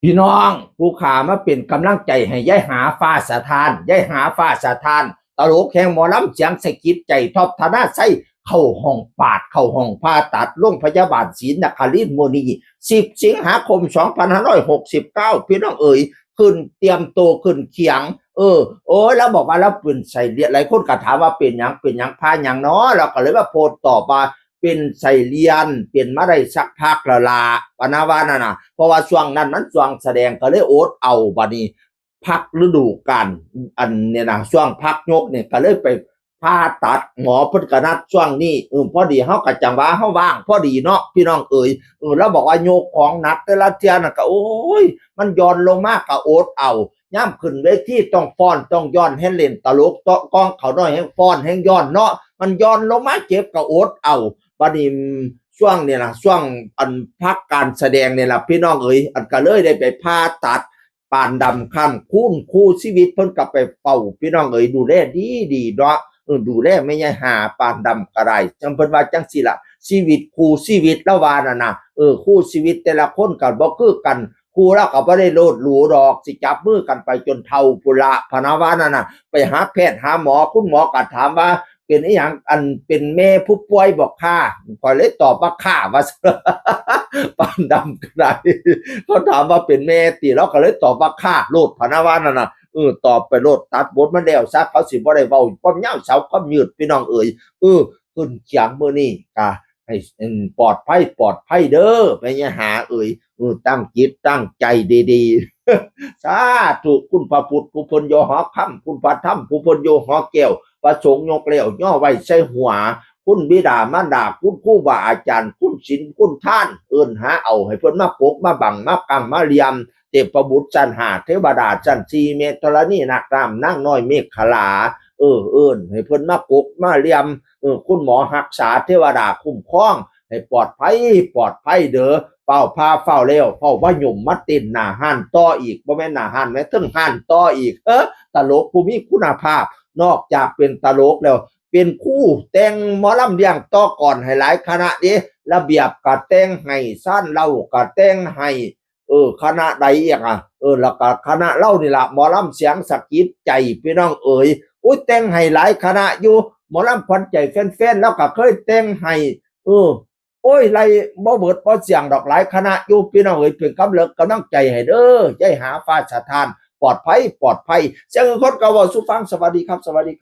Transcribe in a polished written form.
พี่น้องผู้ขามาเป็นกำลังใจให้ยายหาฟ้าสะทานยายหาฟ้าสะทานตลกแห่งหมอลำเสียงสะกิดใจทอบธนาไส้เข้าห้องปาดเข้าห้องผ่าตัดโรงพยาบาลศรีนครินทร์โมนี10 สิงหาคม2569พี่น้องเอ๋ยขึ้นเตรียมโตขึ้นเขียงโอ้ยแล้วบอกว่าแล้วเป็นใส่เลียดหลายคนก็ถามว่าเป็นหยังพาหยังเนาะเราก็เลยว่าโพสตอบว่าเป็นใส่เลียนเป็นมาได้สักพักละลาปนาวานั่นน่ะเพราะว่าช่วงนั้นมันช่วงแสดงก็เลยโอ๊ตเอาบัดนี้พักฤดูกาลอันเนี่ยนะช่วงพักยกเนี่ยก็เลยไปผ่าตัดหมอเพิ่นก็นัดช่วงนี้พอดีเฮาก็จังว่าเฮาว่างพอดีเนาะพี่น้องเอ๋ยแล้วบอกว่าโยกของหนักแต่ละเที่ยน่ะก็โอ้ยมันย้อนลงมากก็โอ๊ตเอาย่ำขึ้นเวทีต้องฟ้อนต้องย้อนให้เล่นตลกต้องกองเขาน้อยแห่งฟ้อนแห่งย้อนเนาะมันย้อนลงมาเจ็บก็โอ๊ตเอาบัดนี้ช่วงเนี่ยล่ะช่วงอันพักการแสดงเนี่ยล่ะพี่น้องเอ๋ยอันก็เลยได้ไปผ่าตัดปานดำค่ำคู่ชีวิตเพิ่นก็ไปเฝ้าพี่น้องเอ๋ยดูแลดีเนาะดูแลไม่ใช่หาปานดำกระไรจังเพิ่นว่าจังสิล่ะชีวิตคู่ชีวิตละว่าน่ะนะคู่ชีวิตแต่ละคนก็บ่คือกันคู่แล้วก็บ่ได้โลดหรูดอกสิจับมือกันไปจนเฒ่าพุละพะนะว่านั่นน่ะไปหาแพทย์หาหมอคุณหมอก็ถามว่าเป็นอีหยังอันเป็นแม่ผู้ป่วยบอกค่ะข้อยเลยตอบว่าค่ะว่าปานดำกระไรเขาถามว่าเป็นแม่ติเราก็เลยตอบว่าค่ะโลดพะนะว่านั่นน่ะตอบไปโลดตัดบทมันแล้วซะเขาสิบ่ได้เว้าความยาวเสาความยืดพี่น้องเอ๋ยขึ้นเขียงมื้อนี้ก็ให้ปลอดภัยเด้อไปอย่าหาเอ๋ยตั้งจิตตั้งใจดีๆสาธุคุณพระพุทธผู้เพิ่นอยู่หอค่ำคุณพระธรรมผู้เพิ่นอยู่หอแก้วพระสงฆ์ยกแล้วย่อไว้ใส่หัวคุณบิดามารดาคุณครูบาอาจารย์คุณศีลคุณท่านเอิ้นหาเอาให้เพิ่นมาปกมาบังมากังมาเลียมเทพบุตรชั้น5เทวดาชั้น4เมตธรณีนักรามนางน้อยเมฆขลาเอิ้นให้เพิ่นมาปกมาเลียมคุณหมอรักษาเทวดาคุ้มครองให้ปลอดภัยเด้อเฝ้าพาเฝ้าแล้วเฝ้าว่าหยุ่มมาตินหน้าห้านต่ออีกบ่แม่นหน้าห้านแม้ถึงห้านต่ออีกตลกผู้มีคุณภาพนอกจากเป็นตลกแล้วเป็นคู่แต่งหมอลำเลียงต่อก่อนให้หลายคณะเด้ระเบียบก็แต่งให้ซ่านเล่าก็แต่งให้คณะใดอีกแล้วก็คณะเล่านี่ล่ะหมอลำเสียงสะกิดใจพี่น้องเอ๋ยอุ้ยแต่งให้หลายคณะอยู่หมอลำขวัญใจแฟนๆแล้วก็เคยแต่งให้โอ้ยไรบ่เบิดบ่เสียงดอกหลายคณะอยู่พี่น้องเอ๋ยเป็นกำลังใจให้เด้อยายหาฟ้าสะทานปลอดภัยเสียงคนก็เว้าสู่ฟังสวัสดีครับสวัสดี